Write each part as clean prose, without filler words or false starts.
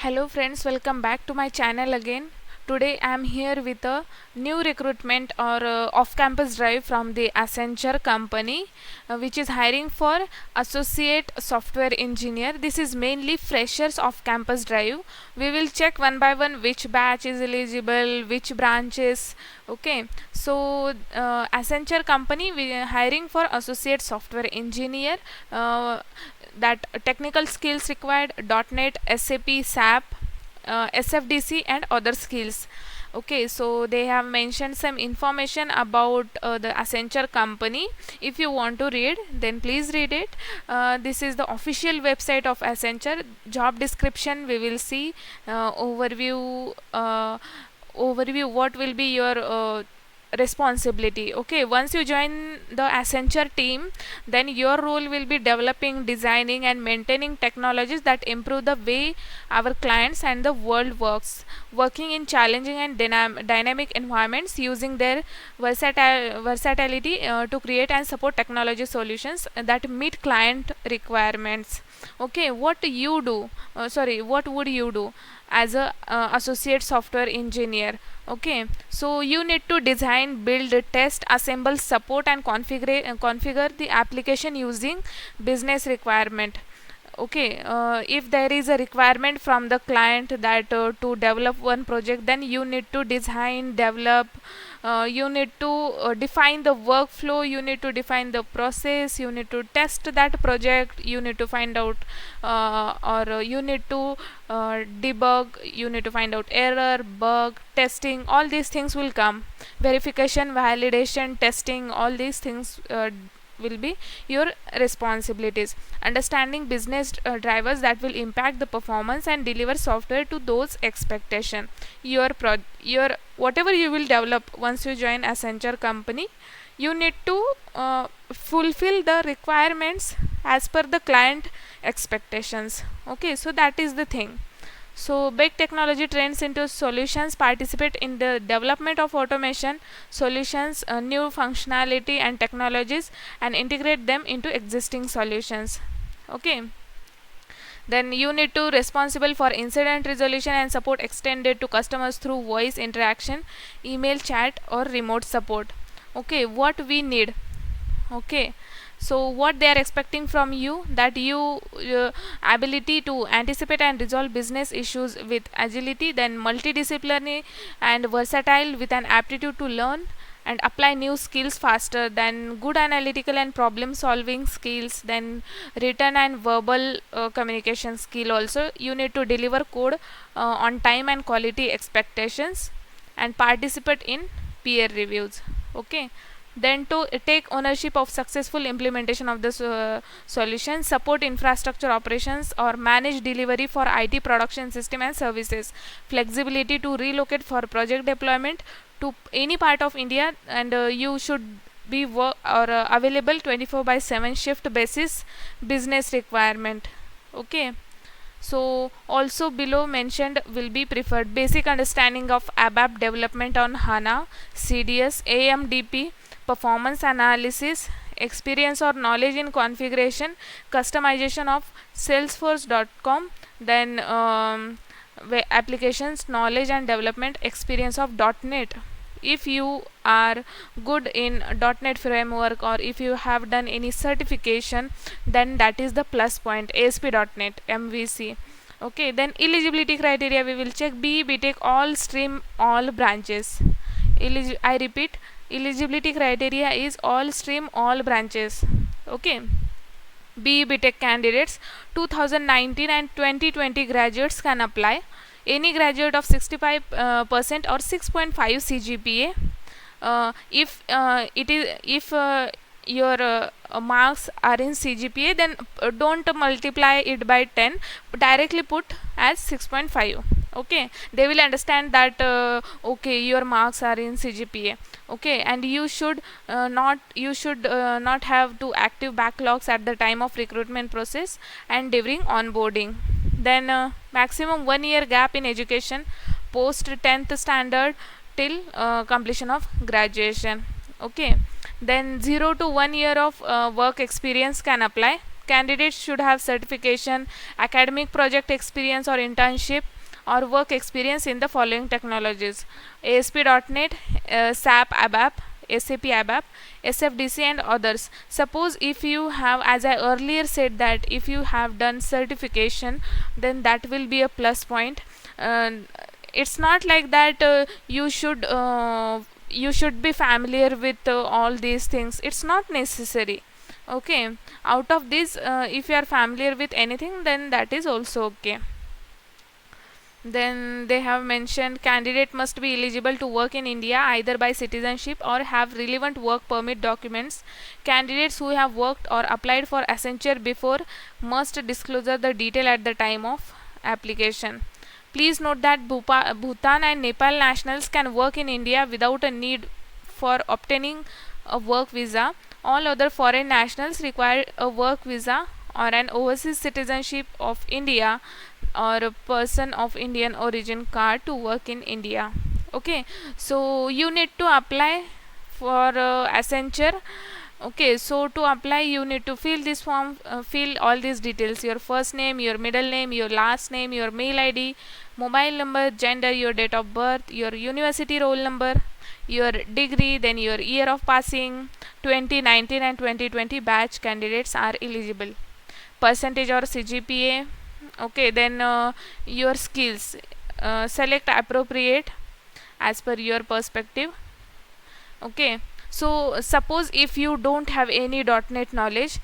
Hello friends, welcome back to my channel again. Today I am here with a new recruitment or off-campus drive from the Accenture company, which is hiring for associate software engineer. This is mainly freshers off-campus drive. We will check one by one which batch is eligible, which branches. Okay, so Accenture company we are hiring for associate software engineer. That technical skills required: .NET, SAP, SAP, SFDC and other skills. Okay, so they have mentioned some information about the Accenture company. If you want to read, then please read it. This is the official website of Accenture. Job description we will see. Overview what will be your responsibility. Okay, once you join the Accenture team, then your role will be developing, designing and maintaining technologies that improve the way our clients and the world works, working in challenging and dynamic environments, using their versatility to create and support technology solutions that meet client requirements. Okay, what would you do as a associate software engineer? Okay, so you need to design, build, test, assemble, support and configure the application using business requirement. Okay, if there is a requirement from the client that to develop one project, then you need to design, develop, you need to define the workflow, you need to define the process, you need to test that project, you need to find out or you need to debug, you need to find out error, bug, testing. All these things will come: verification, validation, testing. All these things will be your responsibilities. Understanding business drivers that will impact the performance and deliver software to those expectation. Your whatever you will develop once you join Accenture company, you need to fulfill the requirements as per the client expectations. Okay, so that is the thing. So big technology trends into solutions, participate in the development of automation solutions, new functionality and technologies, and integrate them into existing solutions. Okay, then you need to responsible for incident resolution and support extended to customers through voice interaction, email, chat or remote support. Okay, what we need. Okay, so what they are expecting from you, that you ability to anticipate and resolve business issues with agility, then multidisciplinary and versatile with an aptitude to learn and apply new skills faster, then good analytical and problem solving skills, then written and verbal communication skill. Also you need to deliver code on time and quality expectations, and participate in peer reviews. Okay, then to take ownership of successful implementation of the solution, support infrastructure operations or manage delivery for IT production system and services, flexibility to relocate for project deployment to any part of India, and you should be available 24/7 shift basis, business requirement. Okay, so also below mentioned will be preferred: basic understanding of ABAP development on HANA, CDS, AMDP, performance analysis, experience or knowledge in configuration, customization of Salesforce.com, then applications knowledge and development experience of .NET. If you are good in .NET framework, or if you have done any certification, then that is the plus point. ASP.NET MVC. Okay, then eligibility criteria we will check: BE BTech, all stream, all branches. I repeat, eligibility criteria is all stream, all branches. Okay, BE BTech candidates 2019 and 2020 graduates can apply. Any graduate of 65% or 6.5 CGPA. If your marks are in CGPA, then don't multiply it by 10, directly put as 6.5. Okay, they will understand that okay, your marks are in CGPA. Okay, and you should not have to active backlogs at the time of recruitment process and during onboarding. Then maximum 1 year gap in education post 10th standard till completion of graduation. Okay, then 0 to 1 year of work experience can apply. candidates should have certification, academic project experience or internship or work experience in the following technologies: ASP.NET, SAP ABAP, SAP ABAP, SFDC and others. Suppose if you have, as I earlier said, that if you have done certification, then that will be a plus point. It's not like that you should be familiar with all these things. It's not necessary. Okay, out of this, if you are familiar with anything, then that is also okay. Then they have mentioned candidate must be eligible to work in India either by citizenship or have relevant work permit documents. Candidates who have worked or applied for Accenture before must disclose the detail at the time of application. Please note that Bhutan and Nepal nationals can work in India without a need for obtaining a work visa. All other foreign nationals require a work visa or an overseas citizenship of India or a person of Indian origin card to work in India. Okay, so you need to apply for Accenture. Okay, so to apply you need to fill this form, fill all these details: your first name, your middle name, your last name, your mail ID, mobile number, gender, your date of birth, your university roll number, your degree, then your year of passing. 2019 and 2020 batch candidates are eligible. Percentage or CGPA. Okay, then your skills, select appropriate as per your perspective. Okay, so suppose if you don't have any .NET knowledge,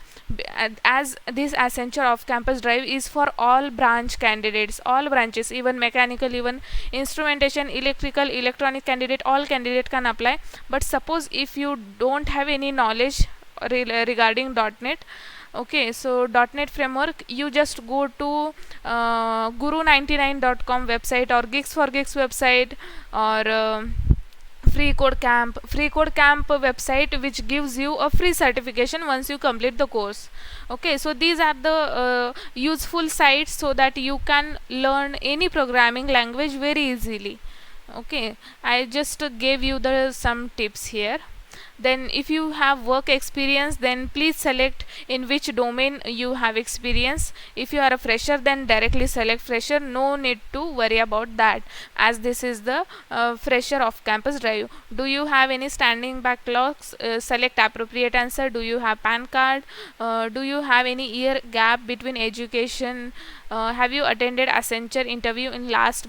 as this Accenture off-campus drive is for all branch candidates, all branches, even mechanical, even instrumentation, electrical, electronic candidate, all candidate can apply. But suppose if you don't have any knowledge regarding .NET, okay, so .NET framework, you just go to guru99.com website or Gigs for Gigs website or Free Code Camp website, which gives you a free certification once you complete the course. Okay, so these are the useful sites so that you can learn any programming language very easily. Okay, I just gave you some tips here. Then if you have work experience, then please select in which domain you have experience. If you are a fresher, then directly select fresher. No need to worry about that, as this is the fresher off campus drive. Do you have any standing backlogs? Select appropriate answer. Do you have PAN card? Do you have any year gap between education? Have you attended Accenture interview in last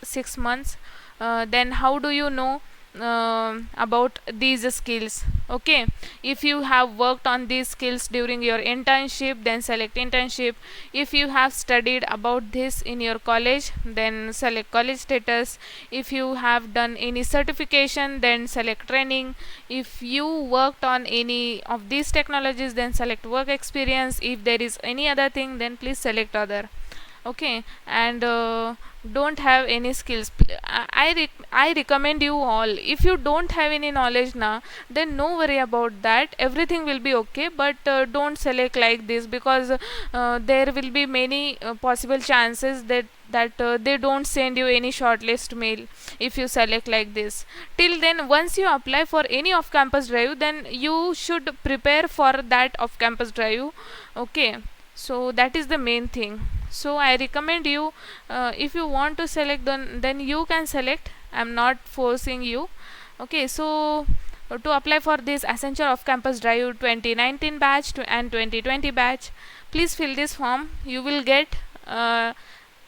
6 months? Then how do you know about these skills? Okay, if you have worked on these skills during your internship, then select internship. If you have studied about this in your college, then select college status. If you have done any certification, then select training. If you worked on any of these technologies, then select work experience. If there is any other thing, then please select other. Okay, and don't have any skills, I recommend you all, if you don't have any knowledge now, then no worry about that, everything will be okay. But don't select like this, because there will be many possible chances that they don't send you any shortlist mail if you select like this. Till then, once you apply for any off campus drive, then you should prepare for that off campus drive. Okay, so that is the main thing. So I recommend you, if you want to select, then you can select. I'm not forcing you. Okay, so to apply for this Accenture off campus drive 2019 batch and 2020 batch, please fill this form. You will get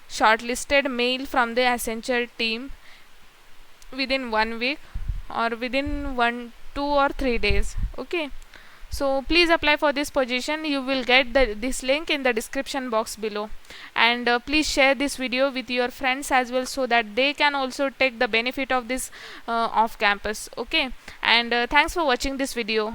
shortlisted mail from the Accenture team within 1 week or within 2 or 3 days. Okay, so please apply for this position. You will get this link in the description box below, and please share this video with your friends as well, so that they can also take the benefit of this off campus. Okay, and thanks for watching this video.